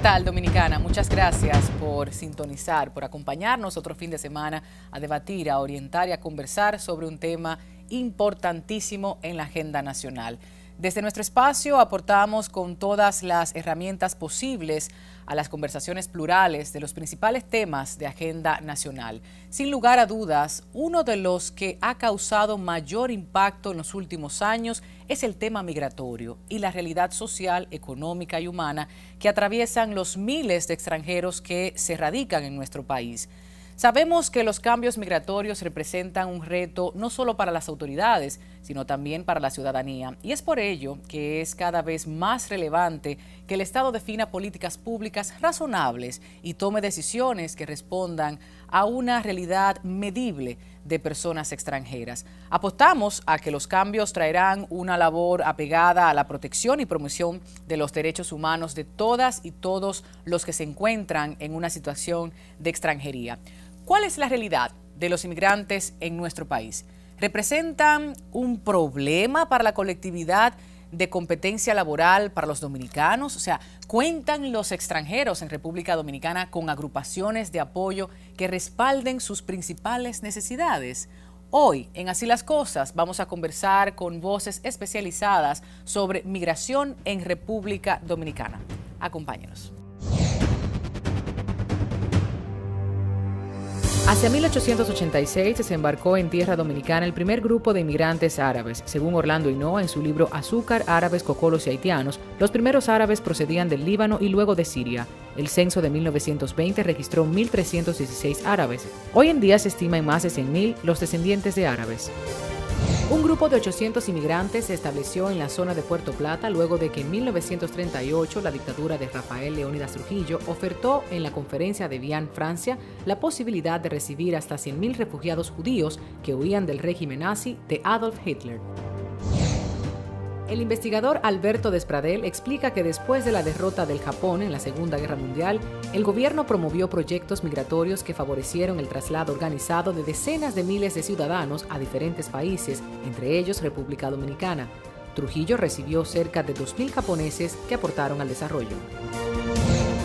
tal, Dominicana? Muchas gracias por sintonizar, por acompañarnos otro fin de semana a debatir, a orientar y a conversar sobre un tema importantísimo en la agenda nacional. Desde nuestro espacio aportamos con todas las herramientas posibles a las conversaciones plurales de los principales temas de agenda nacional. Sin lugar a dudas, uno de los que ha causado mayor impacto en los últimos años es el tema migratorio y la realidad social, económica y humana que atraviesan los miles de extranjeros que se radican en nuestro país. Sabemos que los cambios migratorios representan un reto no solo para las autoridades, sino también para la ciudadanía. Y es por ello que es cada vez más relevante que el Estado defina políticas públicas razonables y tome decisiones que respondan a una realidad medible de personas extranjeras. Apostamos a que los cambios traerán una labor apegada a la protección y promoción de los derechos humanos de todas y todos los que se encuentran en una situación de extranjería. ¿Cuál es la realidad de los inmigrantes en nuestro país? ¿Representan un problema para la colectividad de competencia laboral para los dominicanos? O sea, ¿cuentan los extranjeros en República Dominicana con agrupaciones de apoyo que respalden sus principales necesidades? Hoy, en Así las Cosas, vamos a conversar con voces especializadas sobre migración en República Dominicana. Acompáñenos. Hacia 1886 desembarcó en tierra dominicana el primer grupo de inmigrantes árabes. Según Orlando Hinoa en su libro Azúcar, árabes, cocolos y haitianos, los primeros árabes procedían del Líbano y luego de Siria. El censo de 1920 registró 1.316 árabes. Hoy en día se estima en más de 100.000 los descendientes de árabes. Un grupo de 800 inmigrantes se estableció en la zona de Puerto Plata luego de que en 1938 la dictadura de Rafael Leónidas Trujillo ofertó en la conferencia de Vienne, Francia, la posibilidad de recibir hasta 100.000 refugiados judíos que huían del régimen nazi de Adolf Hitler. El investigador Alberto Despradel explica que después de la derrota del Japón en la Segunda Guerra Mundial, el gobierno promovió proyectos migratorios que favorecieron el traslado organizado de decenas de miles de ciudadanos a diferentes países, entre ellos República Dominicana. Trujillo recibió cerca de 2.000 japoneses que aportaron al desarrollo.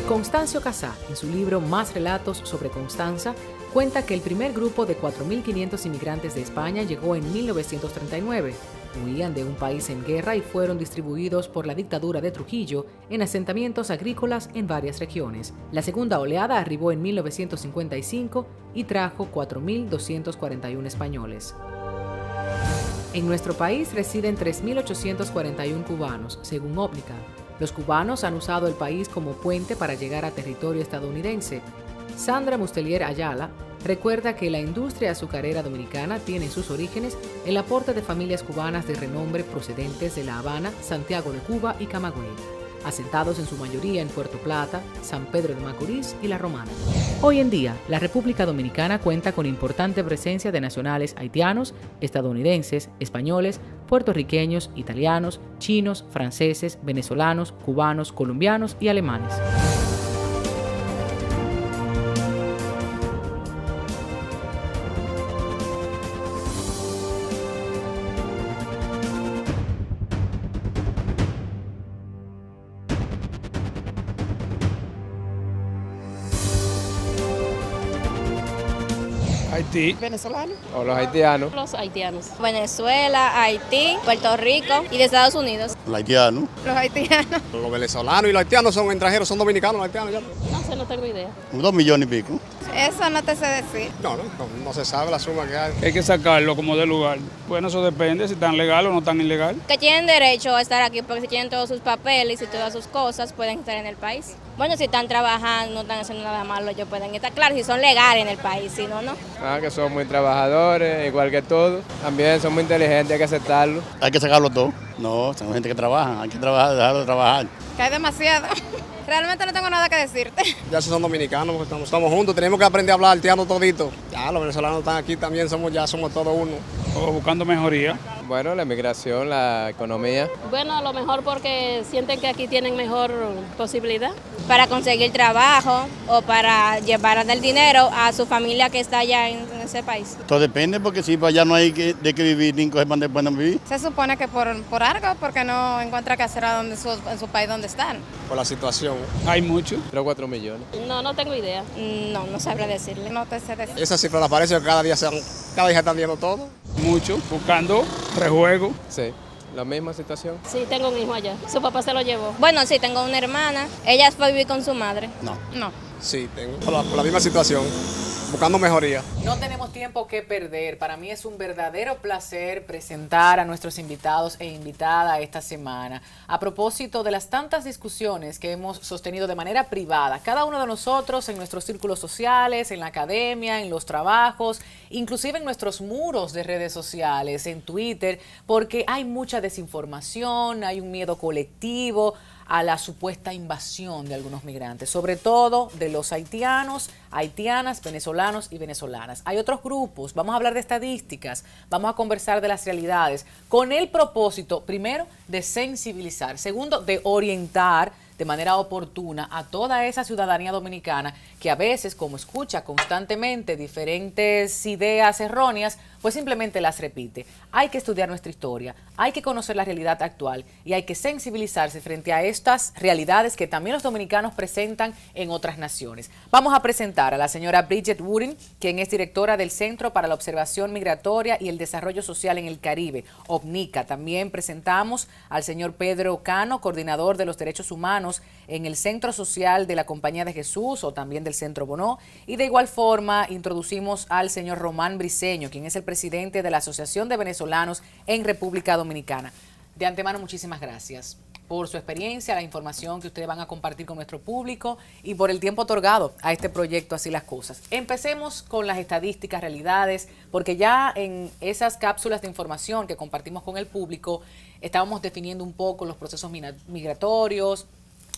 Constancio Casá, en su libro Más relatos sobre Constanza, cuenta que el primer grupo de 4.500 inmigrantes de España llegó en 1939. Huían de un país en guerra y fueron distribuidos por la dictadura de Trujillo en asentamientos agrícolas en varias regiones. La segunda oleada arribó en 1955 y trajo 4.241 españoles. En nuestro país residen 3.841 cubanos, según Óptica. Los cubanos han usado el país como puente para llegar a territorio estadounidense. Sandra Mustelier Ayala recuerda que la industria azucarera dominicana tiene sus orígenes en el aporte de familias cubanas de renombre procedentes de La Habana, Santiago de Cuba y Camagüey, asentados en su mayoría en Puerto Plata, San Pedro de Macorís y La Romana. Hoy en día, la República Dominicana cuenta con importante presencia de nacionales haitianos, estadounidenses, españoles, puertorriqueños, italianos, chinos, franceses, venezolanos, cubanos, colombianos y alemanes. Haití. ¿Venezolanos? O los haitianos. Los haitianos. Venezuela, Haití, Puerto Rico y de Estados Unidos. Los haitianos. Los haitianos. Los venezolanos y los haitianos son extranjeros, son dominicanos los haitianos ya. No sé, no tengo idea. 2 millones y pico. Eso no te sé decir. No se sabe la suma que hay. Hay que sacarlo como de lugar. Bueno, eso depende si están legal o no están ilegal. Que tienen derecho a estar aquí porque si tienen todos sus papeles y todas sus cosas pueden estar en el país. Bueno, si están trabajando, no están haciendo nada malo, ellos pueden estar. Claro, si son legales en el país, si no, no. Que son muy trabajadores, igual que todos. También son muy inteligentes, hay que aceptarlo. Hay que sacarlo todo. No, son gente que trabaja, hay que trabajar, dejarlo de trabajar. Que hay demasiado. Realmente no tengo nada que decirte. Ya si son dominicanos, porque estamos juntos, tenemos que aprender a hablar haitiano todito. Ya los venezolanos están aquí también, somos todos uno. O buscando mejoría. Bueno, la migración, la economía. Bueno, a lo mejor porque sienten que aquí tienen mejor posibilidad. Para conseguir trabajo o para llevar el dinero a su familia que está allá en ese país. Todo depende porque si para allá no hay de qué vivir, ni coger para donde vivir. Se supone que por algo, porque no encuentra qué hacer en su país donde están. Por la situación. Hay mucho. 3 o 4 millones. No tengo idea. No sabré decirle. No te sé decir. Esa cifra aparece cada día están viendo todo. Mucho. Buscando rejuego. Sí, la misma situación. Sí, tengo un hijo allá. Su papá se lo llevó. Bueno, sí, tengo una hermana. Ella fue a vivir con su madre. No. Sí, tengo. Por la misma situación. Buscando mejoría. No tenemos tiempo que perder. Para mí es un verdadero placer presentar a nuestros invitados e invitada esta semana. A propósito de las tantas discusiones que hemos sostenido de manera privada, cada uno de nosotros en nuestros círculos sociales, en la academia, en los trabajos, inclusive en nuestros muros de redes sociales, en Twitter, porque hay mucha desinformación, hay un miedo colectivo a la supuesta invasión de algunos migrantes, sobre todo de los haitianos, haitianas, venezolanos y venezolanas. Hay otros grupos, vamos a hablar de estadísticas, vamos a conversar de las realidades, con el propósito, primero, de sensibilizar, segundo, de orientar de manera oportuna a toda esa ciudadanía dominicana que a veces, como escucha constantemente diferentes ideas erróneas, pues simplemente las repite. Hay que estudiar nuestra historia, hay que conocer la realidad actual y hay que sensibilizarse frente a estas realidades que también los dominicanos presentan en otras naciones. Vamos a presentar a la señora Bridget Wooden, quien es directora del Centro para la Observación Migratoria y el Desarrollo Social en el Caribe, OVNICA. También presentamos al señor Pedro Cano, coordinador de los derechos humanos en el Centro Social de la Compañía de Jesús o también del Centro Bonó. Y de igual forma introducimos al señor Román Briceño, quien es el presidente de la Asociación de Venezolanos en República Dominicana. De antemano, muchísimas gracias por su experiencia, la información que ustedes van a compartir con nuestro público y por el tiempo otorgado a este proyecto Así las Cosas. Empecemos con las estadísticas, realidades, porque ya en esas cápsulas de información que compartimos con el público estábamos definiendo un poco los procesos migratorios,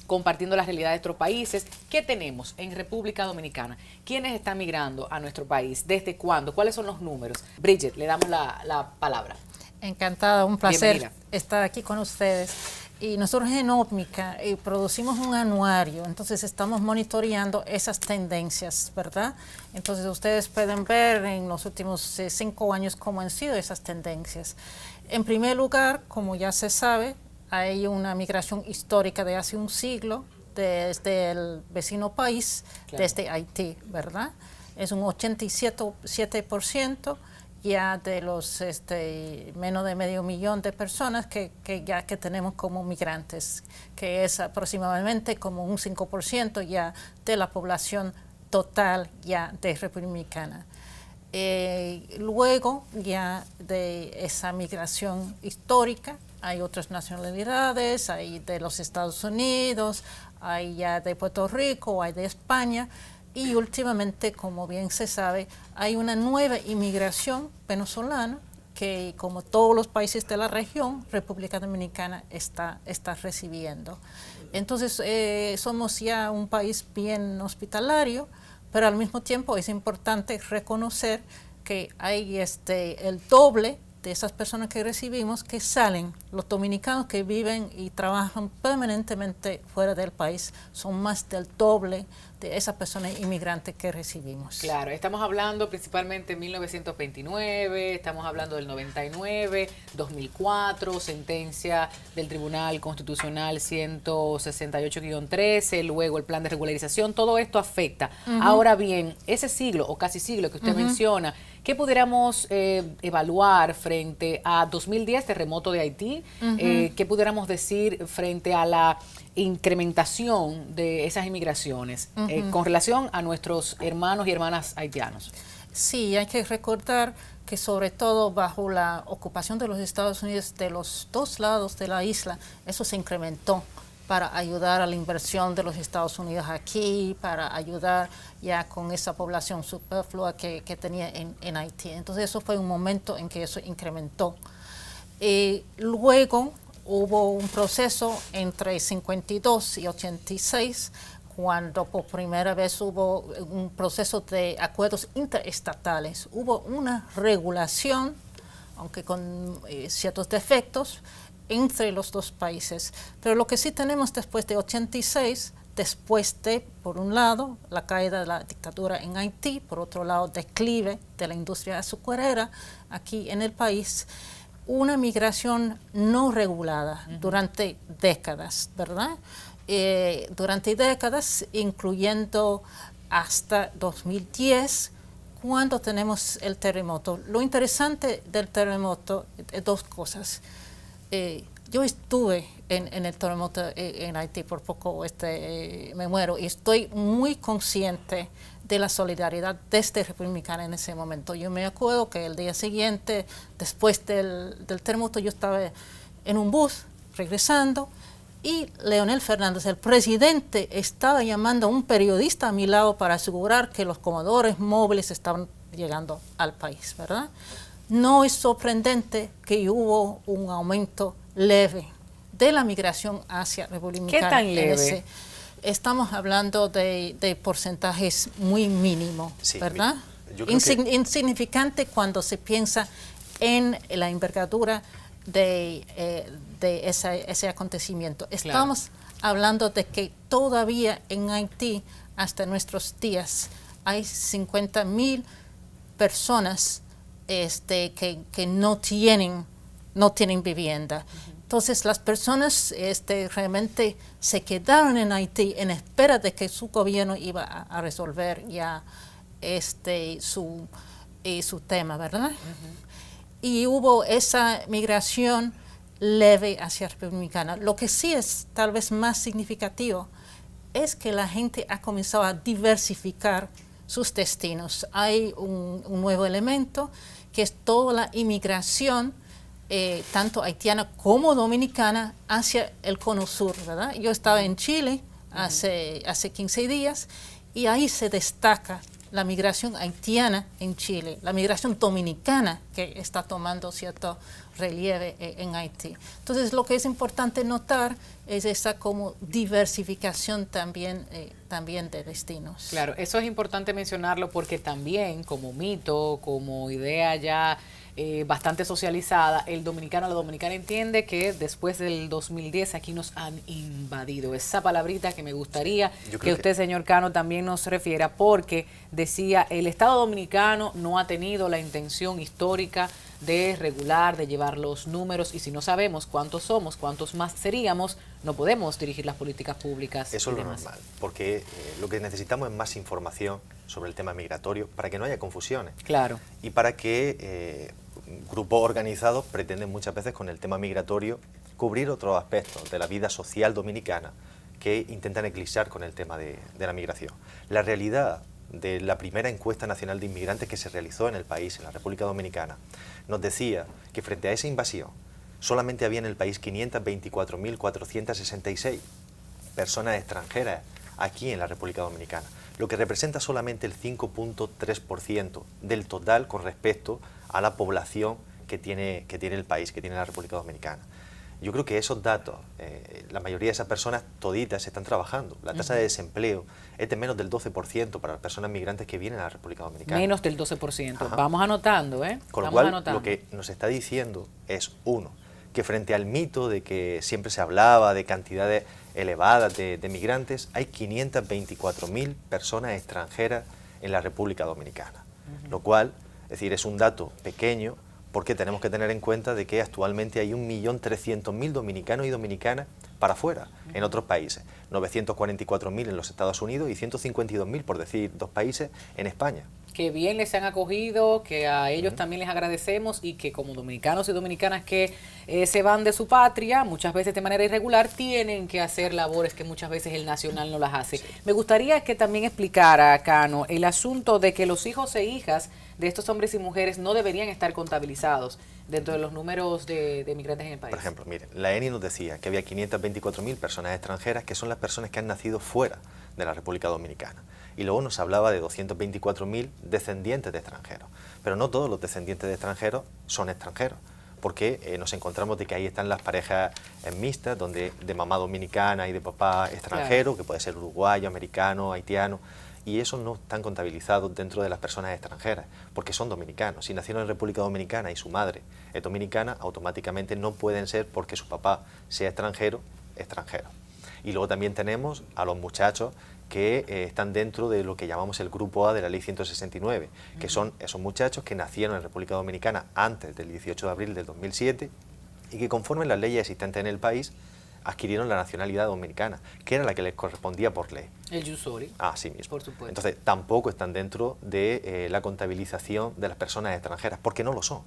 compartiendo las realidades de nuestros países. ¿Qué tenemos en República Dominicana? ¿Quiénes están migrando a nuestro país? ¿Desde cuándo? ¿Cuáles son los números? Bridget, le damos la palabra. Encantada, un placer Bienvenida. estar aquí con ustedes. Y nosotros en OVNICA producimos un anuario, entonces estamos monitoreando esas tendencias, ¿verdad? Entonces ustedes pueden ver en los últimos 5 años cómo han sido esas tendencias. En primer lugar, como ya se sabe, hay una migración histórica de hace un siglo desde el vecino país, claro, desde Haití, ¿verdad? Es un 87% ya de los menos de medio millón de personas que tenemos como migrantes, que es aproximadamente como un 5% ya de la población total ya de República Dominicana. Luego ya de esa migración histórica, hay otras nacionalidades, hay de los Estados Unidos, hay ya de Puerto Rico, hay de España y últimamente, como bien se sabe, hay una nueva inmigración venezolana que, como todos los países de la región, República Dominicana está recibiendo. Entonces, somos ya un país bien hospitalario, pero al mismo tiempo es importante reconocer que hay el doble de esas personas que recibimos que salen. Los dominicanos que viven y trabajan permanentemente fuera del país son más del doble de esas personas inmigrantes que recibimos. Claro, estamos hablando principalmente de 1929, estamos hablando del 99, 2004, sentencia del Tribunal Constitucional 168-13, luego el plan de regularización, todo esto afecta. Ahora bien, ese siglo o casi siglo que usted menciona, ¿qué pudiéramos evaluar frente a 2010, terremoto de Haití? ¿Qué pudiéramos decir frente a la incrementación de esas inmigraciones con relación a nuestros hermanos y hermanas haitianos? Sí, hay que recordar que sobre todo bajo la ocupación de los Estados Unidos de los dos lados de la isla, eso se incrementó para ayudar a la inversión de los Estados Unidos aquí, para ayudar ya con esa población superflua que tenía en Haití. Entonces eso fue un momento en que eso incrementó. Luego hubo un proceso entre 52 y 86, cuando por primera vez hubo un proceso de acuerdos interestatales. Hubo una regulación aunque con ciertos defectos, entre los dos países. Pero lo que sí tenemos después de 86, después de, por un lado, la caída de la dictadura en Haití, por otro lado, declive de la industria azucarera aquí en el país, una migración no regulada durante décadas, ¿verdad? Durante décadas, incluyendo hasta 2010, cuando tenemos el terremoto. Lo interesante del terremoto es dos cosas. Yo estuve en el terremoto en Haití, por poco me muero, y estoy muy consciente de la solidaridad de este republicano en ese momento. Yo me acuerdo que el día siguiente, después del terremoto, yo estaba en un bus regresando y Leonel Fernández, el presidente, estaba llamando a un periodista a mi lado para asegurar que los comedores móviles estaban llegando al país, ¿verdad? No es sorprendente que hubo un aumento leve de la migración hacia República Dominicana. ¿Qué tan leve? Estamos hablando de porcentajes muy mínimos, Sí, ¿verdad? yo creo que Insignificante cuando se piensa en la envergadura de ese acontecimiento. Estamos hablando de que todavía en Haití, hasta nuestros días, hay 50,000 personas que no tienen vivienda. Entonces las personas realmente se quedaron en Haití en espera de que su gobierno iba a resolver ya su tema, ¿verdad? Y hubo esa migración leve hacia República Dominicana. Lo que sí es tal vez más significativo es que la gente ha comenzado a diversificar sus destinos. Hay un nuevo elemento que es toda la inmigración, tanto haitiana como dominicana, hacia el cono sur, ¿verdad? Yo estaba en Chile hace 15 días y ahí se destaca la migración haitiana en Chile, la migración dominicana que está tomando cierto relieve en Haití. Entonces, lo que es importante notar es esa como diversificación también de destinos. Claro, eso es importante mencionarlo porque también como mito, como idea ya bastante socializada, el dominicano, la dominicana entiende que después del 2010 aquí nos han invadido. Esa palabrita que me gustaría que usted, señor Cano, también nos refiera, porque decía, el Estado dominicano no ha tenido la intención histórica de regular, de llevar los números, y si no sabemos cuántos somos, cuántos más seríamos, no podemos dirigir las políticas públicas. Eso es lo normal, porque lo que necesitamos es más información sobre el tema migratorio para que no haya confusiones. Claro. Y para que grupos organizados pretenden muchas veces con el tema migratorio cubrir otros aspectos de la vida social dominicana que intentan eclipsar con el tema de la migración. La realidad de la primera encuesta nacional de inmigrantes que se realizó en el país, en la República Dominicana, nos decía que frente a esa invasión solamente había en el país 524.466 personas extranjeras aquí en la República Dominicana, lo que representa solamente el 5.3% del total con respecto a la población que tiene el país, que tiene la República Dominicana. Yo creo que esos datos, la mayoría de esas personas toditas están trabajando. La tasa de desempleo es de menos del 12% para las personas migrantes que vienen a la República Dominicana. Menos del 12%. Ajá. Vamos anotando, ¿eh? Con lo Vamos cual, anotando. lo que nos está diciendo es, uno, que frente al mito de que siempre se hablaba de cantidades elevadas de migrantes, hay 524.000 personas extranjeras en la República Dominicana. Lo cual, es decir, es un dato pequeño, porque tenemos que tener en cuenta de que actualmente hay 1.300.000 dominicanos y dominicanas para afuera, en otros países. 944.000 en los Estados Unidos y 152.000, por decir dos países, en España. Que bien les han acogido, que a ellos también les agradecemos, y que como dominicanos y dominicanas que se van de su patria, muchas veces de manera irregular, tienen que hacer labores que muchas veces el nacional no las hace. Sí. Me gustaría que también explicara, Cano, el asunto de que los hijos e hijas de estos hombres y mujeres no deberían estar contabilizados dentro de los números de migrantes en el país. Por ejemplo, miren, la ENI nos decía que había 524.000 personas extranjeras, que son las personas que han nacido fuera de la República Dominicana. Y luego nos hablaba de 224.000 descendientes de extranjeros. Pero no todos los descendientes de extranjeros son extranjeros, porque nos encontramos de que ahí están las parejas mixtas, donde de mamá dominicana y de papá extranjero, claro, que puede ser uruguayo, americano, haitiano. y esos no están contabilizados dentro de las personas extranjeras, porque son dominicanos. Si nacieron en República Dominicana y su madre es dominicana, automáticamente no pueden ser, porque su papá sea extranjero, extranjero. Y luego también tenemos a los muchachos que están dentro de lo que llamamos el Grupo A de la Ley 169, que son esos muchachos que nacieron en República Dominicana antes del 18 de abril del 2007 y que, conforme a las leyes existentes en el país, adquirieron la nacionalidad dominicana, que era la que les correspondía por ley. El Yusori. Así mismo. Por supuesto. Entonces, tampoco están dentro de la contabilización de las personas extranjeras, porque no lo son,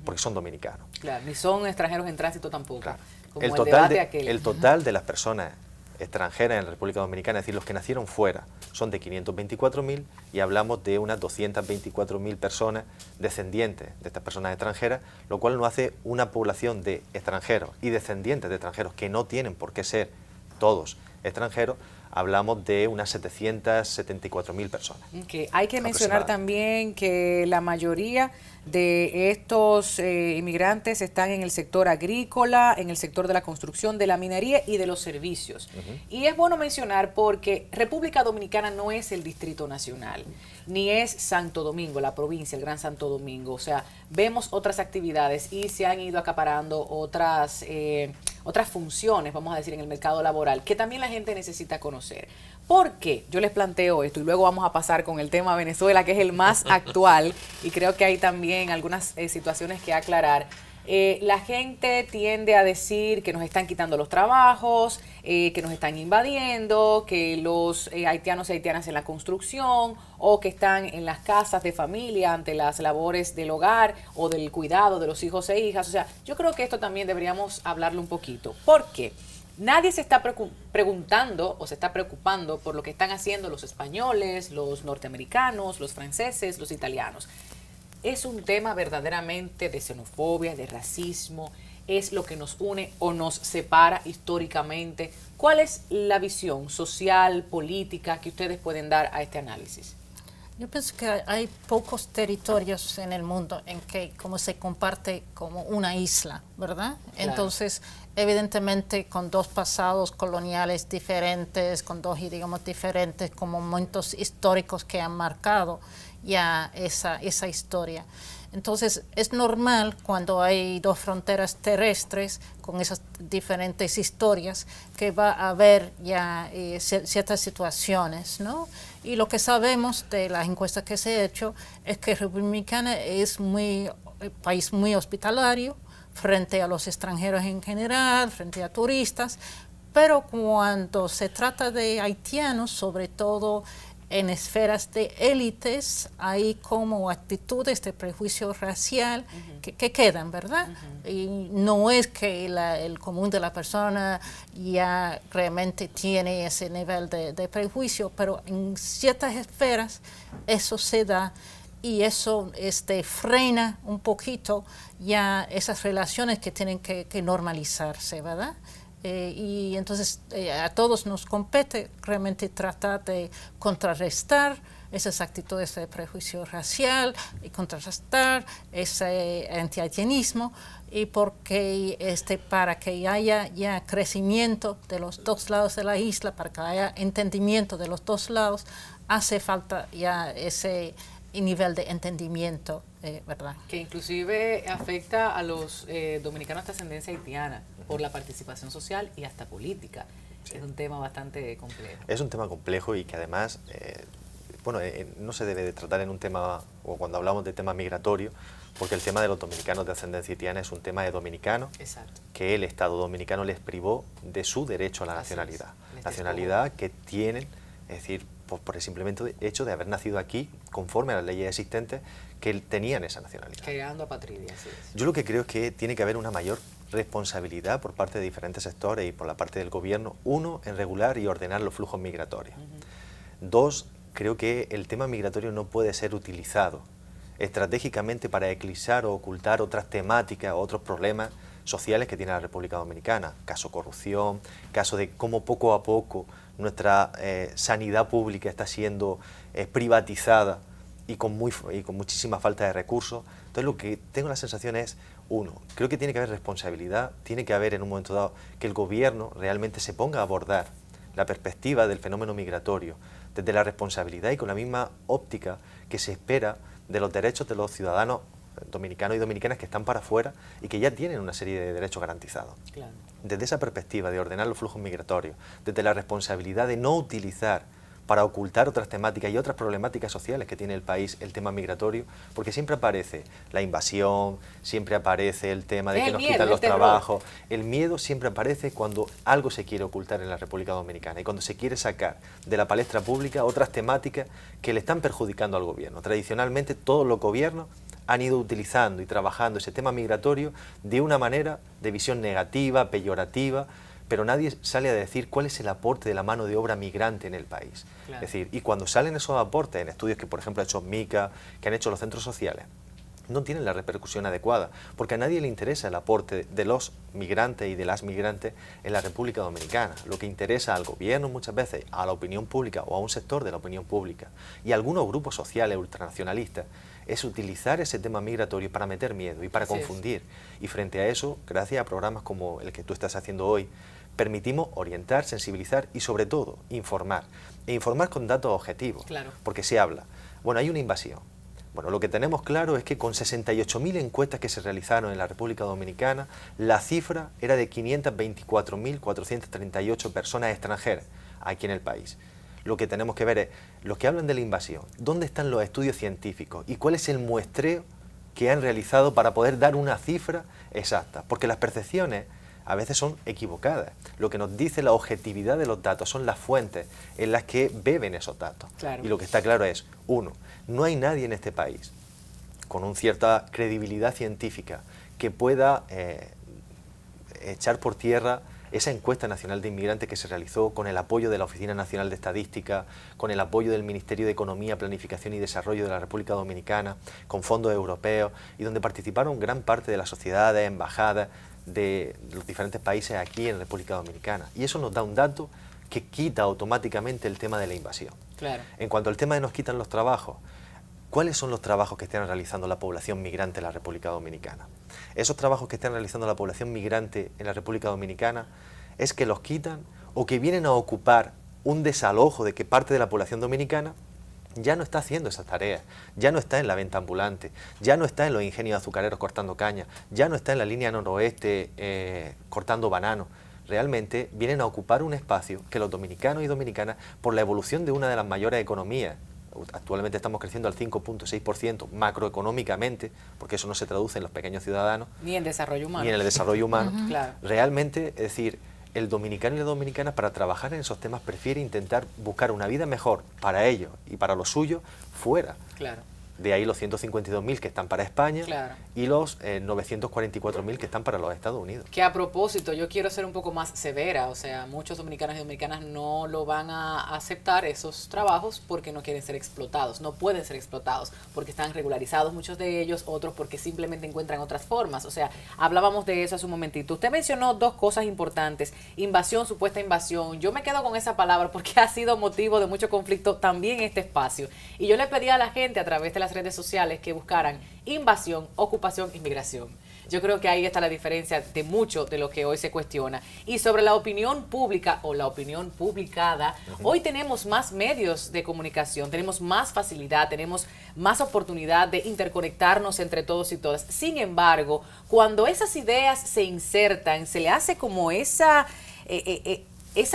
porque son dominicanos. Claro, ni son extranjeros en tránsito tampoco. Claro. Como El total de las personas extranjeras en la República Dominicana, es decir, los que nacieron fuera, son de 524.000 y hablamos de unas 224.000 personas descendientes de estas personas extranjeras, lo cual nos hace una población de extranjeros y descendientes de extranjeros que no tienen por qué ser todos extranjeros. Hablamos de unas 774.000 personas. Okay. Hay que mencionar también que la mayoría de estos inmigrantes están en el sector agrícola, en el sector de la construcción, de la minería y de los servicios. Y es bueno mencionar porque República Dominicana no es el Distrito Nacional, ni es Santo Domingo, la provincia, el Gran Santo Domingo. O sea, vemos otras actividades y se han ido acaparando otras funciones, vamos a decir, en el mercado laboral, que también la gente necesita conocer. ¿Por qué? Yo les planteo esto y luego vamos a pasar con el tema Venezuela, que es el más actual, y creo que hay también algunas situaciones que aclarar. La gente tiende a decir que nos están quitando los trabajos, que nos están invadiendo, que los haitianos y haitianas en la construcción o que están en las casas de familia ante las labores del hogar o del cuidado de los hijos e hijas. O sea, yo creo que esto también deberíamos hablarlo un poquito. ¿Por qué? Nadie se está preguntando o se está preocupando por lo que están haciendo los españoles, los norteamericanos, los franceses, los italianos. Es un tema verdaderamente de xenofobia, de racismo, es lo que nos une o nos separa históricamente. ¿Cuál es la visión social, política que ustedes pueden dar a este análisis? Yo pienso que hay pocos territorios en el mundo en que como se comparte como una isla, ¿verdad? Claro. Entonces, evidentemente, con dos pasados coloniales diferentes, con dos idiomas diferentes, como momentos históricos que han marcado ya esa historia. Entonces, es normal cuando hay dos fronteras terrestres con esas diferentes historias que va a haber ya ciertas situaciones, ¿no? Y lo que sabemos de las encuestas que se ha hecho es que República Dominicana es un país muy hospitalario frente a los extranjeros en general, frente a turistas, pero cuando se trata de haitianos, sobre todo en esferas de élites, hay como actitudes de prejuicio racial que quedan, ¿verdad? Y no es que el común de la persona ya realmente tiene ese nivel de prejuicio, pero en ciertas esferas eso se da y eso frena un poquito ya esas relaciones que tienen que normalizarse, ¿verdad? Y entonces a todos nos compete realmente tratar de contrarrestar esas actitudes de prejuicio racial y contrarrestar ese antihaitianismo, y porque para que haya ya crecimiento de los dos lados de la isla, para que haya entendimiento de los dos lados, hace falta ya ese nivel de entendimiento, ¿verdad? Que inclusive afecta a los dominicanos de ascendencia haitiana por la participación social y hasta política. Sí. Es un tema bastante complejo. Es un tema complejo y que además, no se debe de tratar en un tema, o cuando hablamos de tema migratorio, porque el tema de los dominicanos de ascendencia haitiana es un tema de dominicanos. Exacto. Que el Estado dominicano les privó de su derecho a la nacionalidad. Nacionalidad que tienen, es decir, por el simplemente hecho de haber nacido aquí, conforme a las leyes existentes, que tenían esa nacionalidad. Creando apatridia, así es. Yo lo que creo es que tiene que haber una mayor responsabilidad por parte de diferentes sectores y por la parte del gobierno. Uno, en regular y ordenar los flujos migratorios. Dos, creo que el tema migratorio no puede ser utilizado estratégicamente para eclipsar o ocultar otras temáticas o otros problemas sociales que tiene la República Dominicana. Caso corrupción, caso de cómo poco a poco nuestra sanidad pública está siendo privatizada y con muchísima falta de recursos. Entonces lo que tengo la sensación es, uno, creo que tiene que haber responsabilidad, tiene que haber en un momento dado que el gobierno realmente se ponga a abordar la perspectiva del fenómeno migratorio desde la responsabilidad y con la misma óptica que se espera de los derechos de los ciudadanos dominicanos y dominicanas que están para afuera y que ya tienen una serie de derechos garantizados. Claro. Desde esa perspectiva de ordenar los flujos migratorios, desde la responsabilidad de no utilizar para ocultar otras temáticas y otras problemáticas sociales que tiene el país el tema migratorio, porque siempre aparece la invasión, siempre aparece el tema de que nos quitan los trabajos. El miedo siempre aparece cuando algo se quiere ocultar en la República Dominicana y cuando se quiere sacar de la palestra pública otras temáticas que le están perjudicando al gobierno. Tradicionalmente todos los gobiernos han ido utilizando y trabajando ese tema migratorio de una manera de visión negativa, peyorativa, pero nadie sale a decir cuál es el aporte de la mano de obra migrante en el país. Claro. Es decir, y cuando salen esos aportes en estudios que por ejemplo ha hecho MICA, que han hecho los centros sociales, no tienen la repercusión adecuada, porque a nadie le interesa el aporte de los migrantes y de las migrantes en la República Dominicana. Lo que interesa al gobierno muchas veces, a la opinión pública o a un sector de la opinión pública y a algunos grupos sociales ultranacionalistas, es utilizar ese tema migratorio para meter miedo y para confundir. Y frente a eso, gracias a programas como el que tú estás haciendo hoy, permitimos orientar, sensibilizar y sobre todo informar. E informar con datos objetivos, claro. Porque se habla, bueno, hay una invasión. Bueno, lo que tenemos claro es que con 68.000 encuestas que se realizaron en la República Dominicana, la cifra era de 524.438 personas extranjeras aquí en el país. Lo que tenemos que ver es, los que hablan de la invasión, ¿dónde están los estudios científicos? ¿Y cuál es el muestreo que han realizado para poder dar una cifra exacta? Porque las percepciones a veces son equivocadas. Lo que nos dice la objetividad de los datos son las fuentes en las que beben esos datos. Claro. Y lo que está claro es, uno, no hay nadie en este país con una cierta credibilidad científica que pueda echar por tierra esa encuesta nacional de inmigrantes que se realizó con el apoyo de la Oficina Nacional de Estadística, con el apoyo del Ministerio de Economía, Planificación y Desarrollo de la República Dominicana, con fondos europeos, y donde participaron gran parte de las sociedades, embajadas de los diferentes países aquí en República Dominicana. Y eso nos da un dato que quita automáticamente el tema de la invasión. Claro. En cuanto al tema de nos quitan los trabajos, ¿cuáles son los trabajos que están realizando la población migrante en la República Dominicana? Esos trabajos que están realizando la población migrante en la República Dominicana es que los quitan o que vienen a ocupar un desalojo de que parte de la población dominicana ya no está haciendo esas tareas, ya no está en la venta ambulante, ya no está en los ingenios azucareros cortando caña, ya no está en la línea noroeste cortando bananos. Realmente vienen a ocupar un espacio que los dominicanos y dominicanas, por la evolución de una de las mayores economías, actualmente estamos creciendo al 5.6% macroeconómicamente, porque eso no se traduce en los pequeños ciudadanos. Ni en desarrollo humano. Ni en el desarrollo humano. Claro. Realmente, es decir, el dominicano y la dominicana para trabajar en esos temas prefiere intentar buscar una vida mejor para ellos y para los suyos fuera. Claro. De ahí los 152.000 que están para España, claro, y los 944.000 que están para los Estados Unidos. Que a propósito, yo quiero ser un poco más severa, o sea, muchos dominicanos y dominicanas no lo van a aceptar esos trabajos porque no quieren ser explotados, no pueden ser explotados, porque están regularizados muchos de ellos, otros porque simplemente encuentran otras formas. O sea, hablábamos de eso hace un momentito. Usted mencionó dos cosas importantes, invasión, supuesta invasión. Yo me quedo con esa palabra porque ha sido motivo de mucho conflicto también en este espacio. Y yo le pedí a la gente a través de las redes sociales que buscaran invasión, ocupación, inmigración. Yo creo que ahí está la diferencia de mucho de lo que hoy se cuestiona. Y sobre la opinión pública o la opinión publicada, hoy tenemos más medios de comunicación, tenemos más facilidad, tenemos más oportunidad de interconectarnos entre todos y todas. Sin embargo, cuando esas ideas se insertan, se le hace como esa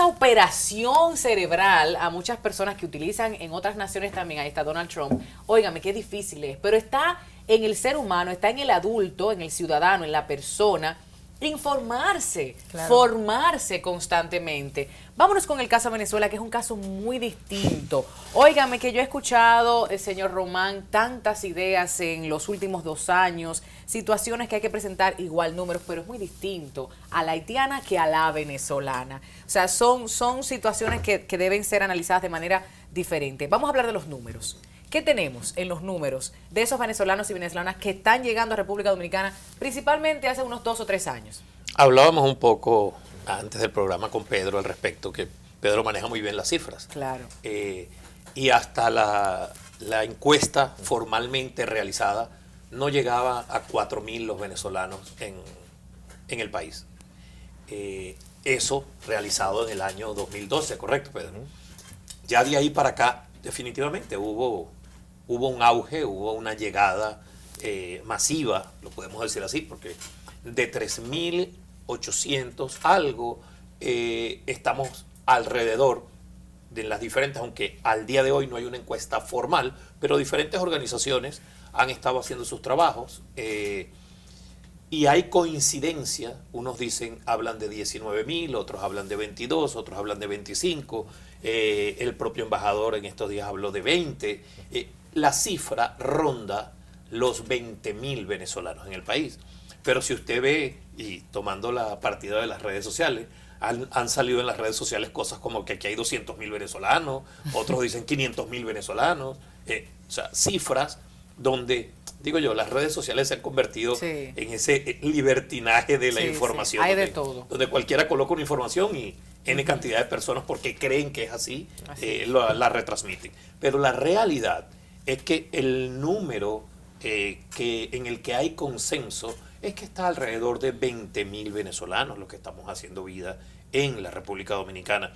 operación cerebral a muchas personas que utilizan en otras naciones también. Ahí está Donald Trump. Óigame, qué difícil es, pero está en el ser humano, está en el adulto, en el ciudadano, en la persona, informarse, claro, formarse constantemente. Vámonos con el caso de Venezuela, que es un caso muy distinto. Óigame, que yo he escuchado, señor Román, tantas ideas en los últimos 2 años, situaciones que hay que presentar igual números, pero es muy distinto a la haitiana que a la venezolana. O sea, son situaciones que deben ser analizadas de manera diferente. Vamos a hablar de los números. ¿Qué tenemos en los números de esos venezolanos y venezolanas que están llegando a República Dominicana, principalmente hace unos 2 o 3 años? Hablábamos un poco antes del programa con Pedro al respecto, que Pedro maneja muy bien las cifras. Claro. Y hasta la encuesta formalmente realizada no llegaba a 4.000 los venezolanos en el país. Eso realizado en el año 2012, ¿correcto, Pedro? Ya de ahí para acá, definitivamente hubo un auge, hubo una llegada masiva, lo podemos decir así, porque de 3.800 algo, estamos alrededor de las diferentes, aunque al día de hoy no hay una encuesta formal, pero diferentes organizaciones han estado haciendo sus trabajos y hay coincidencia. Unos hablan de 19.000, otros hablan de 22, otros hablan de 25, el propio embajador en estos días habló de 20. La cifra ronda los 20.000 venezolanos en el país. Pero si usted ve, y tomando la partida de las redes sociales, han salido en las redes sociales cosas como que aquí hay 200.000 venezolanos, otros dicen 500.000 venezolanos, o sea, cifras donde, digo yo, las redes sociales se han convertido en ese libertinaje de la información. Hay de todo. Donde cualquiera coloca una información y N cantidad de personas, porque creen que es así, la retransmiten. Pero la realidad es que el número en el que hay consenso es que está alrededor de 20.000 venezolanos los que estamos haciendo vida en la República Dominicana.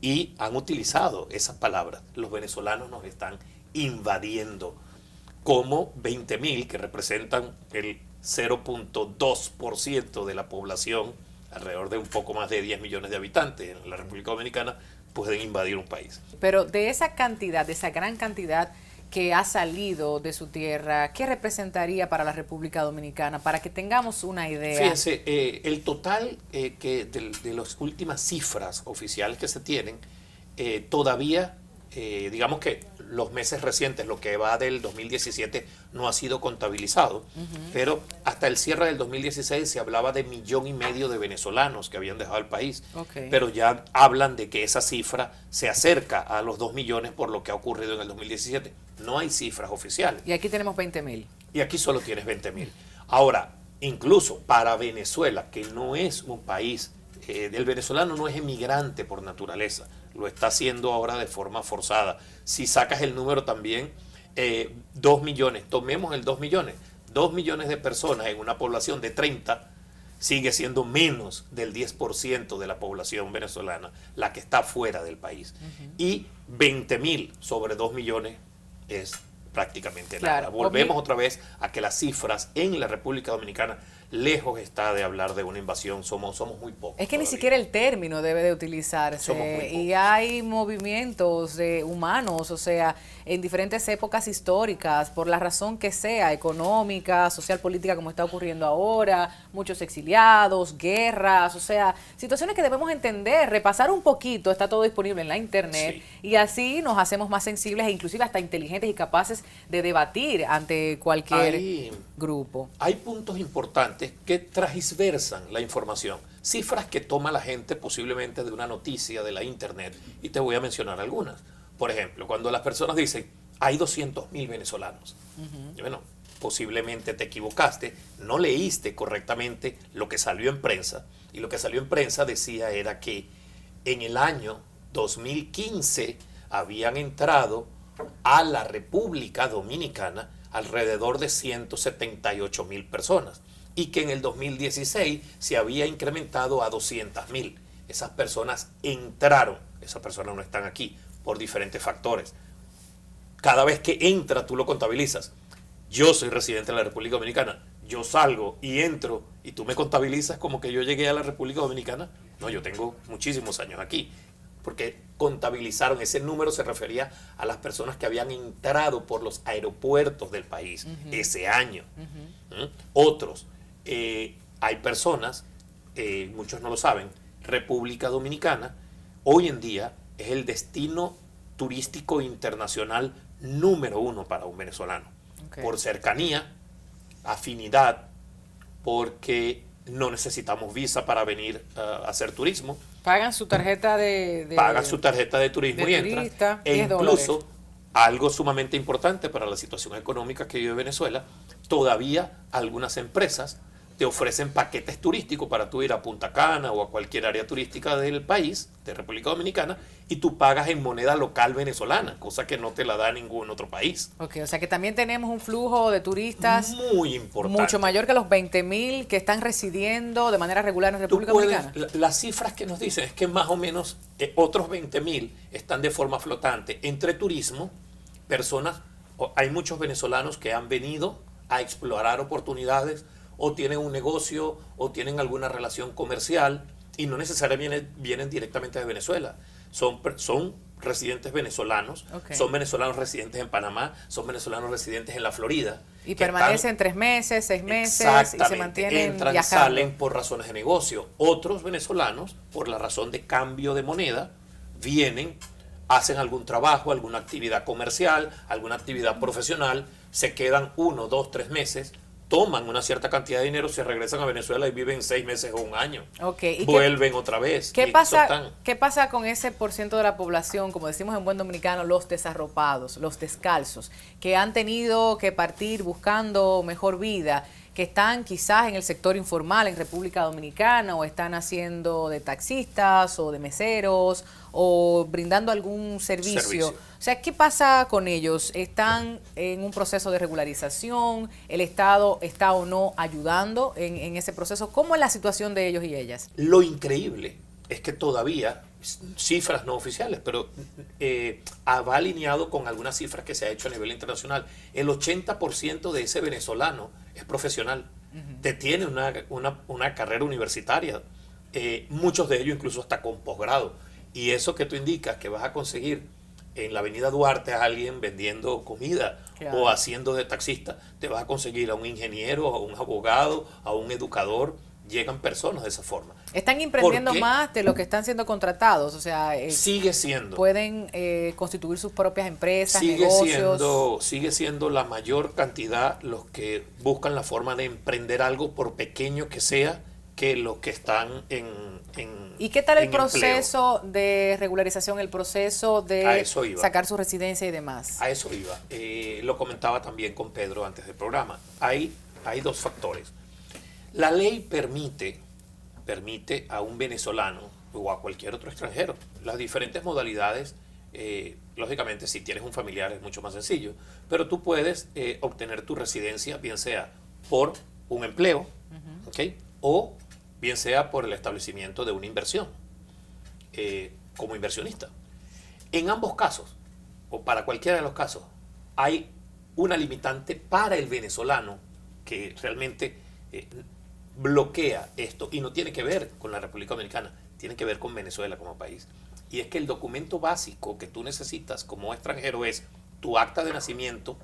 Y han utilizado esas palabras. Los venezolanos nos están invadiendo, como 20.000, que representan el 0.2% de la población, alrededor de un poco más de 10 millones de habitantes en la República Dominicana, pueden invadir un país. Pero de esa cantidad, de esa gran cantidad que ha salido de su tierra, ¿qué representaría para la República Dominicana? Para que tengamos una idea. Fíjense, el total de las últimas cifras oficiales que se tienen, todavía, digamos que los meses recientes, lo que va del 2017, no ha sido contabilizado, pero hasta el cierre del 2016 se hablaba de 1,5 millones de venezolanos que habían dejado el país, pero ya hablan de que esa cifra se acerca a los 2 millones por lo que ha ocurrido en el 2017. No hay cifras oficiales. Y aquí tenemos 20.000. Y aquí solo tienes 20.000. Ahora, incluso para Venezuela, que no es un país, el venezolano no es emigrante por naturaleza, lo está haciendo ahora de forma forzada. Si sacas el número también, 2 millones, tomemos el 2 millones. 2 millones de personas en una población de 30 sigue siendo menos del 10% de la población venezolana, la que está fuera del país. Y 20.000 sobre 2 millones es prácticamente nada. Volvemos otra vez a que las cifras en la República Dominicana, lejos está de hablar de una invasión, somos muy pocos. Es que ni siquiera el término debe de utilizarse, y hay movimientos humanos, o sea, en diferentes épocas históricas, por la razón que sea, económica, social, política, como está ocurriendo ahora, muchos exiliados, guerras, o sea, situaciones que debemos entender, repasar un poquito, está todo disponible en la internet, y así nos hacemos más sensibles e inclusive hasta inteligentes y capaces de debatir ante cualquier grupo. Hay puntos importantes que transversan la información, cifras que toma la gente posiblemente de una noticia de la internet, y te voy a mencionar algunas. Por ejemplo, cuando las personas dicen hay 200.000 venezolanos, bueno, posiblemente te equivocaste, no leíste correctamente lo que salió en prensa, y lo que salió en prensa decía era que en el año 2015 habían entrado a la República Dominicana alrededor de 178.000 personas, y que en el 2016 se había incrementado a 200.000. Esas personas entraron, esas personas no están aquí por diferentes factores. Cada vez que entra tú lo contabilizas. Yo soy residente de la República Dominicana, yo salgo y entro y tú me contabilizas como que yo llegué a la República Dominicana. No, yo tengo muchísimos años aquí, porque contabilizaron, ese número se refería a las personas que habían entrado por los aeropuertos del país ese año. Otros, hay personas, muchos no lo saben, República Dominicana hoy en día es el destino turístico internacional número 1 para un venezolano, por cercanía, afinidad, porque no necesitamos visa para venir a hacer turismo. Pagan su tarjeta pagan su tarjeta de turismo y entran. E incluso, algo sumamente importante para la situación económica que vive Venezuela, todavía algunas empresas te ofrecen paquetes turísticos para tú ir a Punta Cana o a cualquier área turística del país, de República Dominicana, y tú pagas en moneda local venezolana, cosa que no te la da ningún otro país. Ok, o sea que también tenemos un flujo de turistas muy importante, mucho mayor que los 20.000 que están residiendo de manera regular en República Dominicana. Las cifras que nos dicen es que más o menos otros 20.000 están de forma flotante entre turismo, personas, hay muchos venezolanos que han venido a explorar oportunidades o tienen un negocio o tienen alguna relación comercial y no necesariamente vienen directamente de Venezuela. Son residentes venezolanos, son venezolanos residentes en Panamá, son venezolanos residentes en la Florida. Y permanecen 3 meses, 6 meses y se mantienen entran, viajando. salen por razones de negocio. Otros venezolanos, por la razón de cambio de moneda, vienen, hacen algún trabajo, alguna actividad comercial, alguna actividad profesional, se quedan 1, 2, 3 meses, toman una cierta cantidad de dinero, se regresan a Venezuela y viven 6 meses o 1 año. Okay. Vuelven otra vez. ¿Qué pasa con ese % de la población, como decimos en buen dominicano, los desarropados, los descalzos, que han tenido que partir buscando mejor vida, que están quizás en el sector informal en República Dominicana o están haciendo de taxistas o de meseros o brindando algún servicio? O sea, ¿qué pasa con ellos? ¿Están en un proceso de regularización? ¿El Estado está o no ayudando en ese proceso? ¿Cómo es la situación de ellos y ellas? Lo increíble es que todavía, cifras no oficiales, pero va alineado con algunas cifras que se ha hecho a nivel internacional. El 80% de ese venezolano es profesional, tiene una carrera universitaria, muchos de ellos incluso hasta con posgrado. Y eso que tú indicas que vas a conseguir en la avenida Duarte a alguien vendiendo comida o haciendo de taxista, te vas a conseguir a un ingeniero, a un abogado, a un educador. Llegan personas de esa forma. Están emprendiendo más de lo que están siendo contratados, o sea, sigue siendo. Pueden constituir sus propias empresas, negocios. Sigue siendo la mayor cantidad los que buscan la forma de emprender algo, por pequeño que sea, que los que están en ¿Y qué tal el proceso empleo de regularización, el proceso de sacar su residencia y demás? A eso iba. Lo comentaba también con Pedro antes del programa. Hay 2 factores. La ley permite a un venezolano o a cualquier otro extranjero las diferentes modalidades. Lógicamente, si tienes un familiar es mucho más sencillo, pero tú puedes obtener tu residencia, bien sea por un empleo, o bien sea por el establecimiento de una inversión como inversionista. En ambos casos, o para cualquiera de los casos, hay una limitante para el venezolano que realmente bloquea esto, y no tiene que ver con la República Dominicana, tiene que ver con Venezuela como país. Y es que el documento básico que tú necesitas como extranjero es tu acta de nacimiento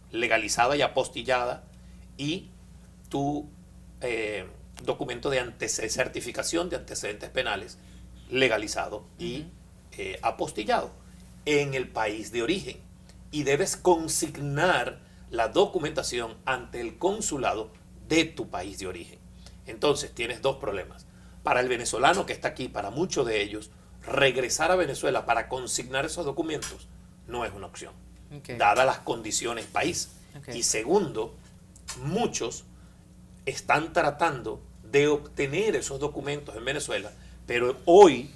legalizada y apostillada y tu documento de certificación de antecedentes penales legalizado y apostillado en el país de origen. Y debes consignar la documentación ante el consulado de tu país de origen. Entonces tienes 2 problemas. Para el venezolano que está aquí, para muchos de ellos, regresar a Venezuela para consignar esos documentos no es una opción, dadas las condiciones país. Y segundo, muchos están tratando de obtener esos documentos en Venezuela, pero hoy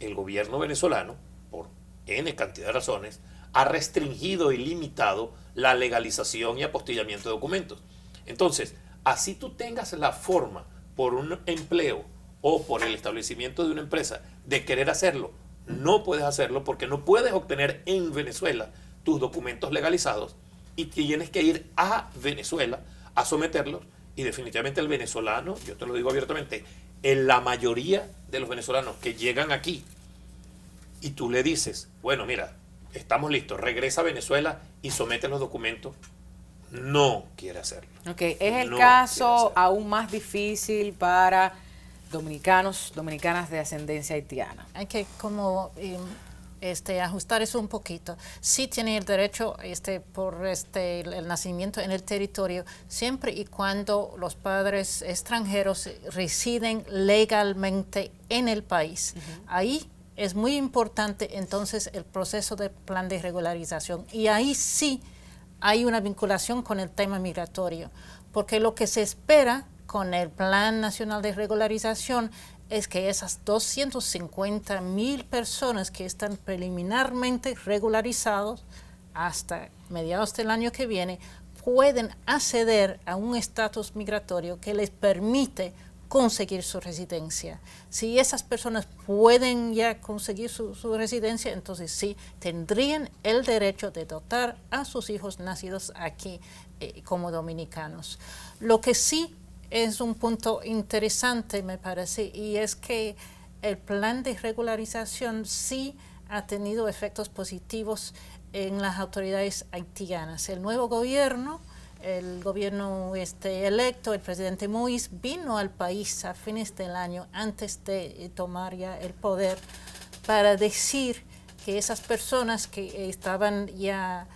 el gobierno venezolano, por N cantidad de razones, ha restringido y limitado la legalización y apostillamiento de documentos. Entonces, así tú tengas la forma por un empleo o por el establecimiento de una empresa de querer hacerlo, no puedes hacerlo porque no puedes obtener en Venezuela tus documentos legalizados y tienes que ir a Venezuela a someterlos. Y definitivamente el venezolano, yo te lo digo abiertamente, en la mayoría de los venezolanos que llegan aquí y tú le dices, bueno, mira, estamos listos, regresa a Venezuela y somete los documentos, no quiere hacerlo. Es el caso aún más difícil para dominicanos, dominicanas de ascendencia haitiana. Hay que como ajustar eso un poquito. Sí tiene el derecho por el nacimiento en el territorio, siempre y cuando los padres extranjeros residen legalmente en el país. Ahí es muy importante entonces el proceso de plan de regularización, y ahí sí hay una vinculación con el tema migratorio, porque lo que se espera con el Plan Nacional de Regularización es que esas 250,000 personas que están preliminarmente regularizados hasta mediados del año que viene pueden acceder a un estatus migratorio que les permite conseguir su residencia. Si esas personas pueden ya conseguir su residencia, entonces sí tendrían el derecho de dotar a sus hijos nacidos aquí como dominicanos. Lo que sí es un punto interesante, me parece, y es que el plan de regularización sí ha tenido efectos positivos en las autoridades haitianas. El nuevo gobierno, el gobierno electo, el presidente Moïse, vino al país a fines del año, antes de tomar ya el poder, para decir que esas personas que estaban ya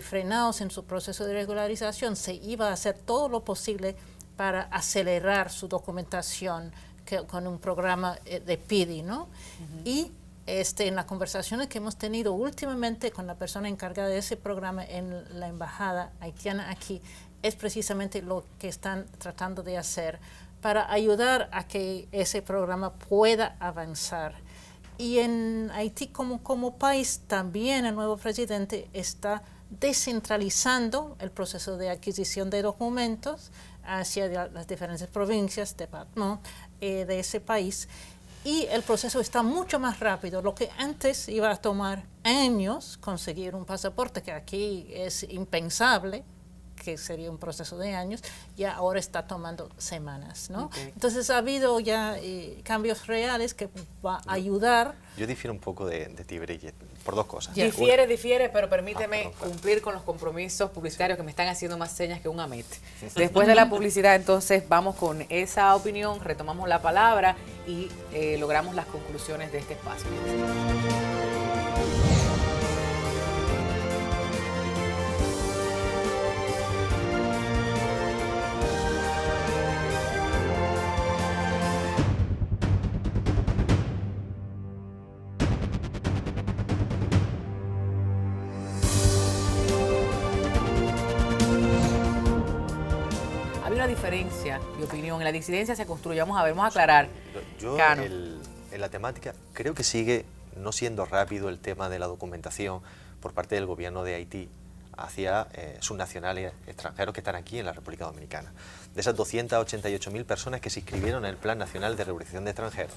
frenados en su proceso de regularización, se iba a hacer todo lo posible para acelerar su documentación con un programa de PIDI, ¿no? Y en las conversaciones que hemos tenido últimamente con la persona encargada de ese programa en la embajada haitiana aquí, es precisamente lo que están tratando de hacer para ayudar a que ese programa pueda avanzar. Y en Haití como país también el nuevo presidente está descentralizando el proceso de adquisición de documentos hacia las diferentes provincias, departamentos de ese país, y el proceso está mucho más rápido. Lo que antes iba a tomar años conseguir un pasaporte, que aquí es impensable, que sería un proceso de años, ya ahora está tomando semanas, ¿no? Okay. Entonces ha habido ya cambios reales que va a ayudar. Yo difiero un poco de ti, Brigitte, por dos cosas. Difiere, pero permíteme cumplir con los compromisos publicitarios que me están haciendo más señas que un AMET. Después de la publicidad, entonces, vamos con esa opinión, retomamos la palabra y logramos las conclusiones de este espacio. Diferencia de opinión, en la disidencia se construye, vamos a ver, vamos a aclarar. Yo en la temática creo que sigue no siendo rápido el tema de la documentación por parte del gobierno de Haití hacia sus nacionales extranjeros que están aquí en la República Dominicana. De esas 288.000 personas que se inscribieron en el Plan Nacional de Regularización de Extranjeros,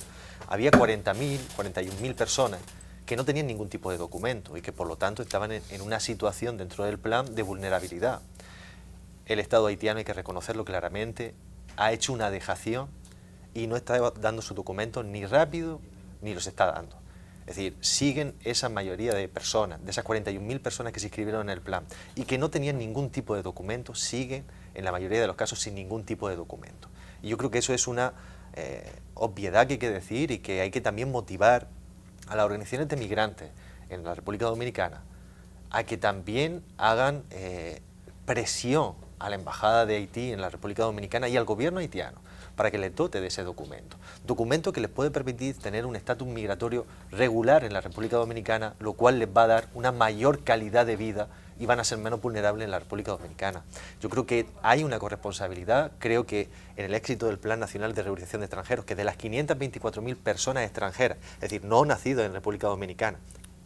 había 41.000 personas que no tenían ningún tipo de documento y que por lo tanto estaban en una situación dentro del plan de vulnerabilidad. El Estado haitiano, hay que reconocerlo claramente, ha hecho una dejación y no está dando sus documentos ni rápido ni los está dando. Es decir, siguen esa mayoría de personas, de esas 41.000 personas que se inscribieron en el plan y que no tenían ningún tipo de documento, siguen en la mayoría de los casos sin ningún tipo de documento. Y yo creo que eso es una obviedad que hay que decir y que hay que también motivar a las organizaciones de migrantes en la República Dominicana a que también hagan presión a la Embajada de Haití en la República Dominicana y al gobierno haitiano para que les dote de ese documento que les puede permitir tener un estatus migratorio regular en la República Dominicana, lo cual les va a dar una mayor calidad de vida y van a ser menos vulnerables en la República Dominicana. Yo creo que hay una corresponsabilidad, creo que en el éxito del Plan Nacional de Regularización de Extranjeros, que de las 524.000 personas extranjeras, es decir, no nacidos en República Dominicana,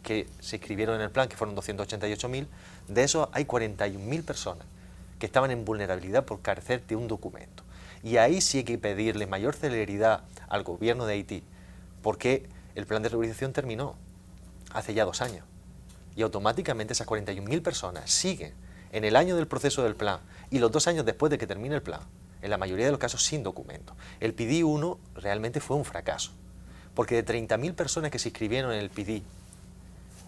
que se inscribieron en el plan, que fueron 288.000, de esos hay 41.000 personas que estaban en vulnerabilidad por carecer de un documento. Y ahí sí hay que pedirle mayor celeridad al gobierno de Haití, porque el plan de regularización terminó hace ya 2 años. Y automáticamente esas 41.000 personas siguen en el año del proceso del plan y los 2 años después de que termine el plan, en la mayoría de los casos sin documento. El PIDI 1 realmente fue un fracaso, porque de 30.000 personas que se inscribieron en el PIDI,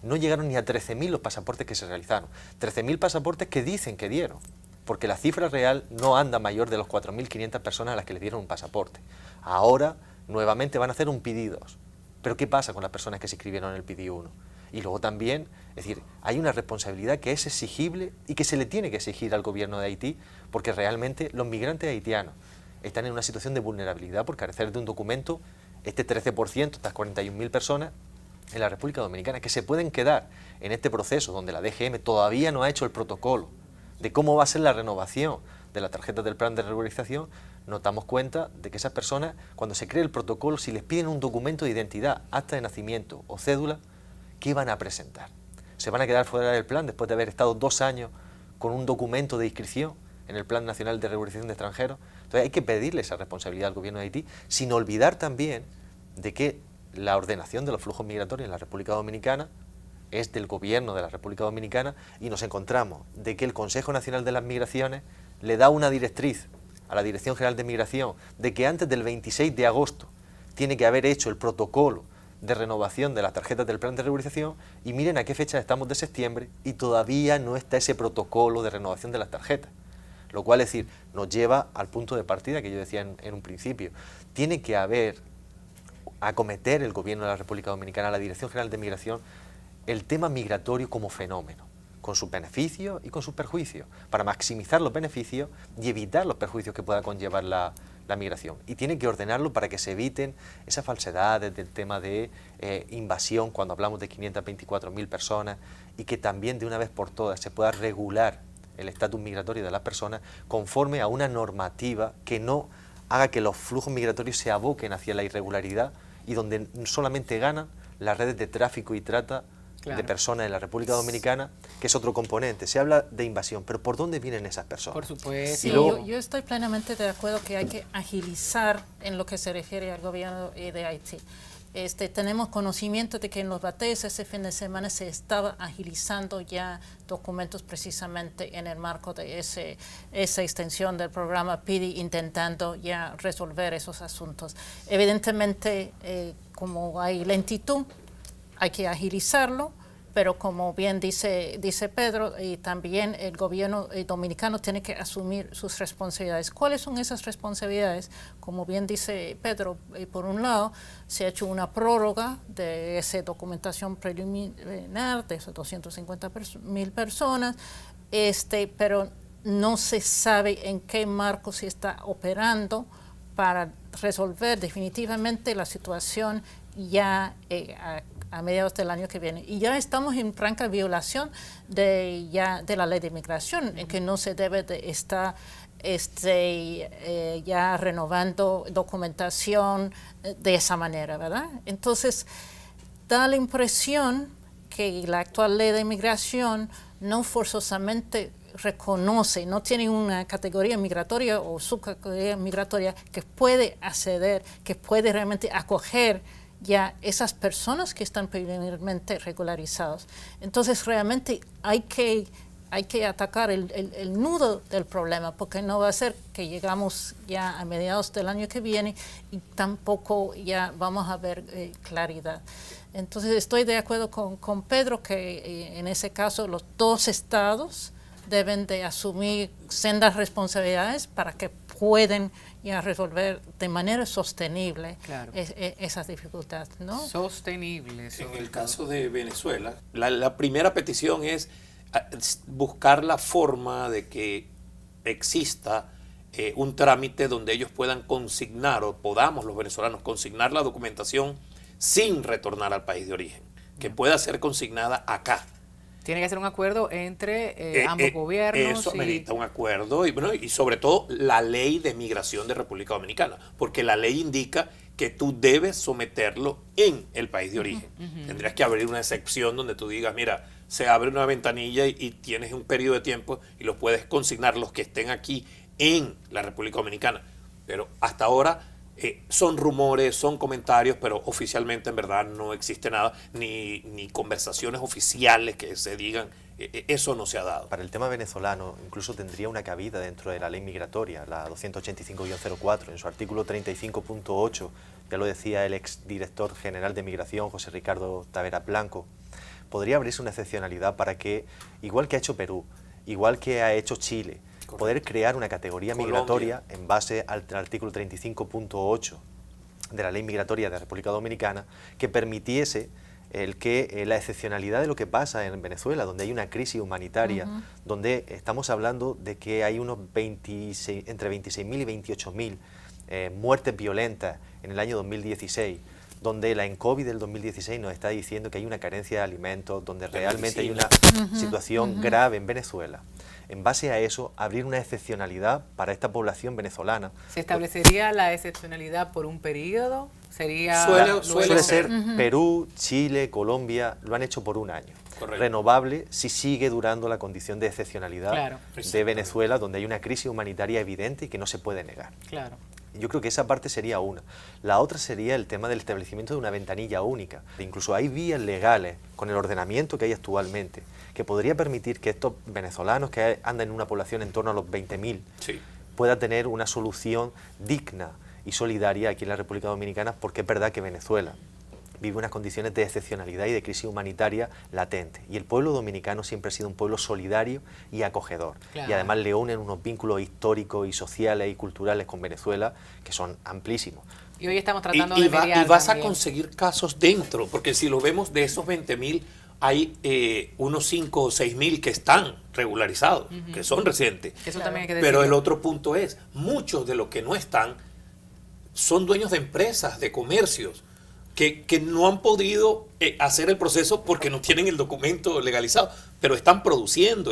no llegaron ni a 13.000 los pasaportes que se realizaron. 13.000 pasaportes que dicen que dieron, porque la cifra real no anda mayor de los 4.500 personas a las que les dieron un pasaporte. Ahora, nuevamente van a hacer un PIDI 2. Pero ¿qué pasa con las personas que se inscribieron en el PIDI 1? Y luego también, es decir, hay una responsabilidad que es exigible y que se le tiene que exigir al gobierno de Haití, porque realmente los migrantes haitianos están en una situación de vulnerabilidad por carecer de un documento, este 13%, estas 41.000 personas, en la República Dominicana, que se pueden quedar en este proceso donde la DGM todavía no ha hecho el protocolo de cómo va a ser la renovación de la tarjeta del plan de regularización, nos damos cuenta de que esas personas, cuando se cree el protocolo, si les piden un documento de identidad, acta de nacimiento o cédula, ¿qué van a presentar? ¿Se van a quedar fuera del plan después de haber estado 2 años con un documento de inscripción en el Plan Nacional de Regularización de Extranjeros? Entonces hay que pedirle esa responsabilidad al gobierno de Haití, sin olvidar también de que la ordenación de los flujos migratorios en la República Dominicana es del gobierno de la República Dominicana, y nos encontramos de que el Consejo Nacional de las Migraciones le da una directriz a la Dirección General de Migración de que antes del 26 de agosto tiene que haber hecho el protocolo de renovación de las tarjetas del plan de regularización, y miren a qué fecha estamos de septiembre y todavía no está ese protocolo de renovación de las tarjetas. Lo cual, es decir, nos lleva al punto de partida que yo decía en un principio. Tiene que acometer el gobierno de la República Dominicana, la Dirección General de Migración, el tema migratorio como fenómeno, con sus beneficios y con sus perjuicios, para maximizar los beneficios y evitar los perjuicios que pueda conllevar la migración. Y tiene que ordenarlo para que se eviten esas falsedades del tema de invasión, cuando hablamos de 524.000 personas, y que también de una vez por todas se pueda regular el estatus migratorio de las personas conforme a una normativa que no haga que los flujos migratorios se aboquen hacia la irregularidad, y donde solamente ganan las redes de tráfico y trata de personas en la República Dominicana, que es otro componente. Se habla de invasión, pero ¿por dónde vienen esas personas? Por supuesto. Sí, yo estoy plenamente de acuerdo que hay que agilizar en lo que se refiere al gobierno de Haití. Tenemos conocimiento de que en los bateos ese fin de semana se estaba agilizando ya documentos precisamente en el marco de esa extensión del programa PIDI, intentando ya resolver esos asuntos. Evidentemente, como hay lentitud, hay que agilizarlo, pero como bien dice Pedro, y también el gobierno dominicano tiene que asumir sus responsabilidades. ¿Cuáles son esas responsabilidades? Como bien dice Pedro, por un lado, se ha hecho una prórroga de esa documentación preliminar de esas 250.000 personas, pero no se sabe en qué marco se está operando para resolver definitivamente la situación ya a mediados del año que viene. Y ya estamos en franca violación de la ley de inmigración, en que no se debe de estar ya renovando documentación de esa manera, ¿verdad? Entonces, da la impresión que la actual ley de inmigración no forzosamente reconoce, no tiene una categoría migratoria o subcategoría migratoria que puede acceder, que puede realmente acoger ya esas personas que están preliminarmente regularizados. Entonces realmente hay que atacar el nudo del problema, porque no va a ser que llegamos ya a mediados del año que viene y tampoco ya vamos a ver claridad. Entonces estoy de acuerdo con Pedro que en ese caso los 2 estados deben de asumir sendas responsabilidades para que puedan ya resolver de manera sostenible esas dificultades, ¿no? Sostenibles. En el caso de Venezuela, la primera petición es buscar la forma de que exista un trámite donde ellos puedan consignar, o podamos los venezolanos consignar la documentación sin retornar al país de origen, que pueda ser consignada acá. Tiene que ser un acuerdo entre ambos gobiernos. Eso amerita un acuerdo y sobre todo la ley de migración de República Dominicana, porque la ley indica que tú debes someterlo en el país de origen. Tendrías que abrir una excepción donde tú digas, mira, se abre una ventanilla y tienes un periodo de tiempo y los puedes consignar los que estén aquí en la República Dominicana. Pero hasta ahora son rumores, son comentarios, pero oficialmente en verdad no existe nada, ni conversaciones oficiales que se digan, eso no se ha dado. Para el tema venezolano incluso tendría una cabida dentro de la ley migratoria, la 285-04, en su artículo 35.8, ya lo decía el exdirector general de Migración, José Ricardo Taveras Blanco, podría abrirse una excepcionalidad para que, igual que ha hecho Perú, igual que ha hecho Chile, poder crear una categoría migratoria en base al artículo 35.8 de la ley migratoria de la República Dominicana, que permitiese la excepcionalidad de lo que pasa en Venezuela, donde hay una crisis humanitaria, donde estamos hablando de que hay entre 26.000 y 28.000 muertes violentas en el año 2016, donde la ENCOVI del 2016 nos está diciendo que hay una carencia de alimentos, donde realmente hay una situación grave en Venezuela. En base a eso, abrir una excepcionalidad para esta población venezolana. ¿Se establecería la excepcionalidad por un periodo? Sería Suele ser Perú, Chile, Colombia, lo han hecho por un año. Correcto. Renovable si sigue durando la condición de excepcionalidad Claro. de Venezuela, donde hay una crisis humanitaria evidente y que no se puede negar. Claro. Yo creo que esa parte sería una. La otra sería el tema del establecimiento de una ventanilla única. Incluso hay vías legales, con el ordenamiento que hay actualmente, que podría permitir que estos venezolanos que andan en una población en torno a los 20.000 Sí. pueda tener una solución digna y solidaria aquí en la República Dominicana, porque es verdad que Venezuela vive unas condiciones de excepcionalidad y de crisis humanitaria latente. Y el pueblo dominicano siempre ha sido un pueblo solidario y acogedor. Claro. Y además le unen unos vínculos históricos y sociales y culturales con Venezuela que son amplísimos. Y hoy estamos tratando Y de mediar vas también. a conseguir casos dentro, porque si lo vemos de esos 20.000, hay unos 5 o 6.000 que están regularizados, que son recientes. Eso también hay que Pero decirlo. el otro punto es, muchos de los que no están son dueños de empresas, de comercios, que no han podido hacer el proceso porque no tienen el documento legalizado, pero están produciendo,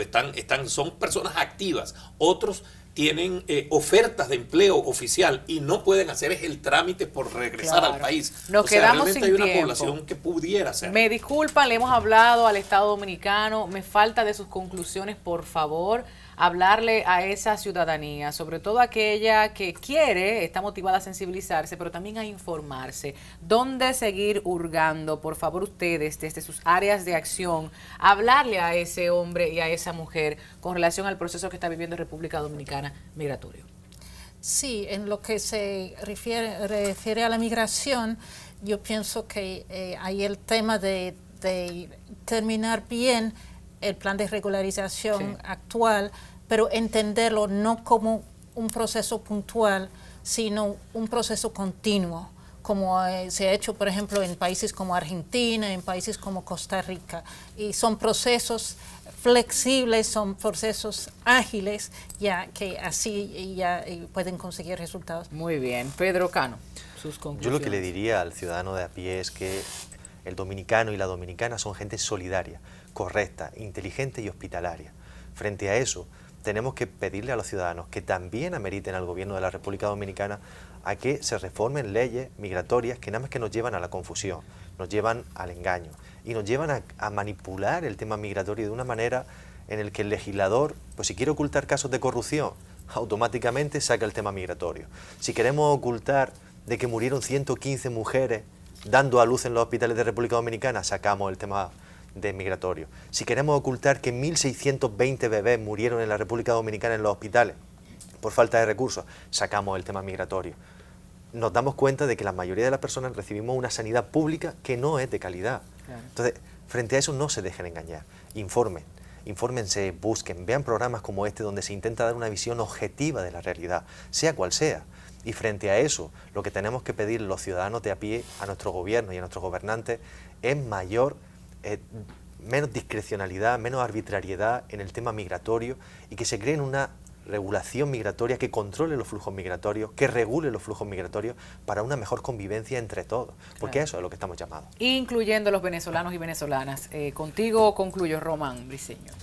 son personas activas. Otros tienen ofertas de empleo oficial y no pueden hacer el trámite por regresar Claro. al país. Nos O sea, quedamos realmente sin hay una tiempo. población que pudiera hacer. Me disculpan, le hemos hablado al Estado Dominicano, me falta de sus conclusiones, por favor, hablarle a esa ciudadanía, sobre todo aquella que quiere, está motivada a sensibilizarse, pero también a informarse. ¿Dónde seguir hurgando? Por favor, ustedes, desde sus áreas de acción, hablarle a ese hombre y a esa mujer con relación al proceso que está viviendo República Dominicana migratorio. Sí, en lo que se refiere a la migración, yo pienso que hay el tema de terminar bien el plan de regularización actual, pero entenderlo no como un proceso puntual, sino un proceso continuo, como se ha hecho, por ejemplo, en países como Argentina, en países como Costa Rica. Y son procesos flexibles, son procesos ágiles, ya que así ya pueden conseguir resultados. Muy bien. Pedro Cano, sus conclusiones. Yo lo que le diría al ciudadano de a pie es que el dominicano y la dominicana son gente solidaria, correcta, inteligente y hospitalaria. Frente a eso, tenemos que pedirle a los ciudadanos que también ameriten al gobierno de la República Dominicana a que se reformen leyes migratorias que nada más que nos llevan a la confusión, nos llevan al engaño y nos llevan a manipular el tema migratorio de una manera en el que el legislador, pues si quiere ocultar casos de corrupción, automáticamente saca el tema migratorio. Si queremos ocultar de que murieron 115 mujeres dando a luz en los hospitales de República Dominicana, sacamos el tema de migratorio. Si queremos ocultar que 1.620 bebés murieron en la República Dominicana en los hospitales por falta de recursos, sacamos el tema migratorio. Nos damos cuenta de que la mayoría de las personas recibimos una sanidad pública que no es de calidad. Claro. Entonces, frente a eso no se dejen engañar. Infórmense, busquen, vean programas como este donde se intenta dar una visión objetiva de la realidad, sea cual sea. Y frente a eso, lo que tenemos que pedir los ciudadanos de a pie a nuestro gobierno y a nuestros gobernantes es menos discrecionalidad, menos arbitrariedad en el tema migratorio y que se cree una regulación migratoria que controle los flujos migratorios, que regule los flujos migratorios para una mejor convivencia entre todos, porque Claro. eso es lo que estamos llamados. Incluyendo los venezolanos y venezolanas. Contigo concluyo, Román Briceño.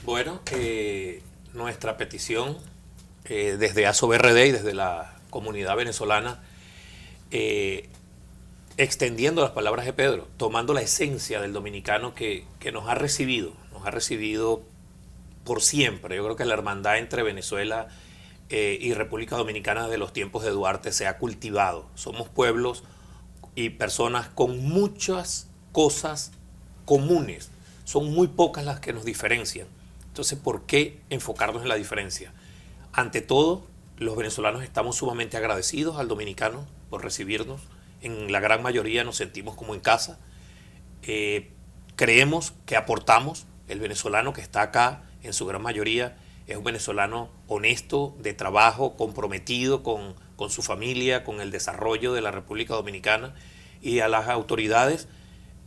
Bueno, nuestra petición desde ASOBRD y desde la comunidad venezolana, extendiendo las palabras de Pedro, tomando la esencia del dominicano que nos ha recibido por siempre. Yo creo que la hermandad entre Venezuela y República Dominicana de los tiempos de Duarte se ha cultivado. Somos pueblos y personas con muchas cosas comunes. Son muy pocas las que nos diferencian. Entonces, ¿por qué enfocarnos en la diferencia? Ante todo, los venezolanos estamos sumamente agradecidos al dominicano por recibirnos. En la gran mayoría nos sentimos como en casa. Creemos que aportamos. El venezolano que está acá, en su gran mayoría, es un venezolano honesto, de trabajo, comprometido con su familia, con el desarrollo de la República Dominicana. Y a las autoridades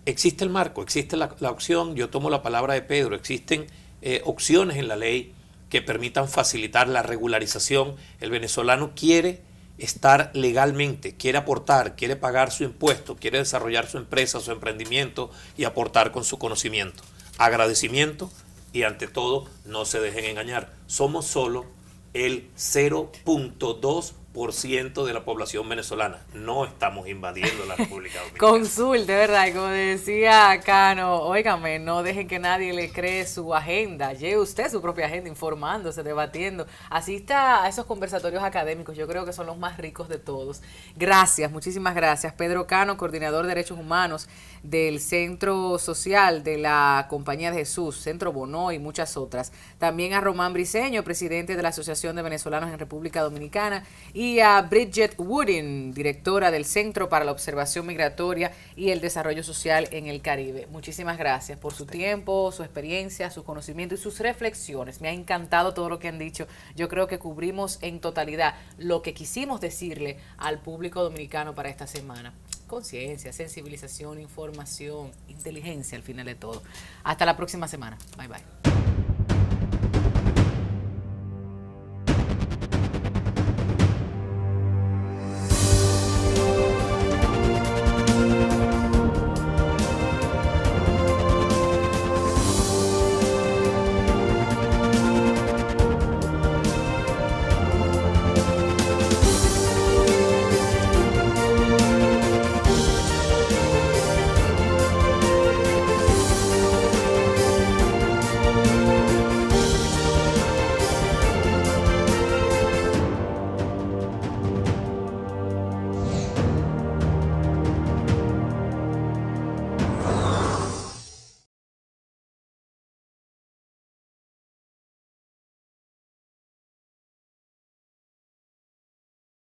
existe el marco, existe la opción. Yo tomo la palabra de Pedro, existen opciones en la ley que permitan facilitar la regularización. El venezolano quiere estar legalmente, quiere aportar, quiere pagar su impuesto, quiere desarrollar su empresa, su emprendimiento y aportar con su conocimiento. Agradecimiento y ante todo no se dejen engañar. Somos solo el 0.2% de la población venezolana. No estamos invadiendo la República Dominicana. Consulte, ¿verdad? Como decía Cano, óigame, no dejen que nadie le cree su agenda. Lleve usted su propia agenda, informándose, debatiendo. Asista a esos conversatorios académicos, yo creo que son los más ricos de todos. Gracias, muchísimas gracias. Pedro Cano, coordinador de Derechos Humanos del Centro Social de la Compañía de Jesús, Centro Bonó y muchas otras. También a Román Briceño, presidente de la Asociación de Venezolanos en República Dominicana, y a Bridget Woodin, directora del Centro para la Observación Migratoria y el Desarrollo Social en el Caribe. Muchísimas gracias por su tiempo, su experiencia, su conocimiento y sus reflexiones. Me ha encantado todo lo que han dicho. Yo creo que cubrimos en totalidad lo que quisimos decirle al público dominicano para esta semana. Conciencia, sensibilización, información, inteligencia al final de todo. Hasta la próxima semana. Bye bye.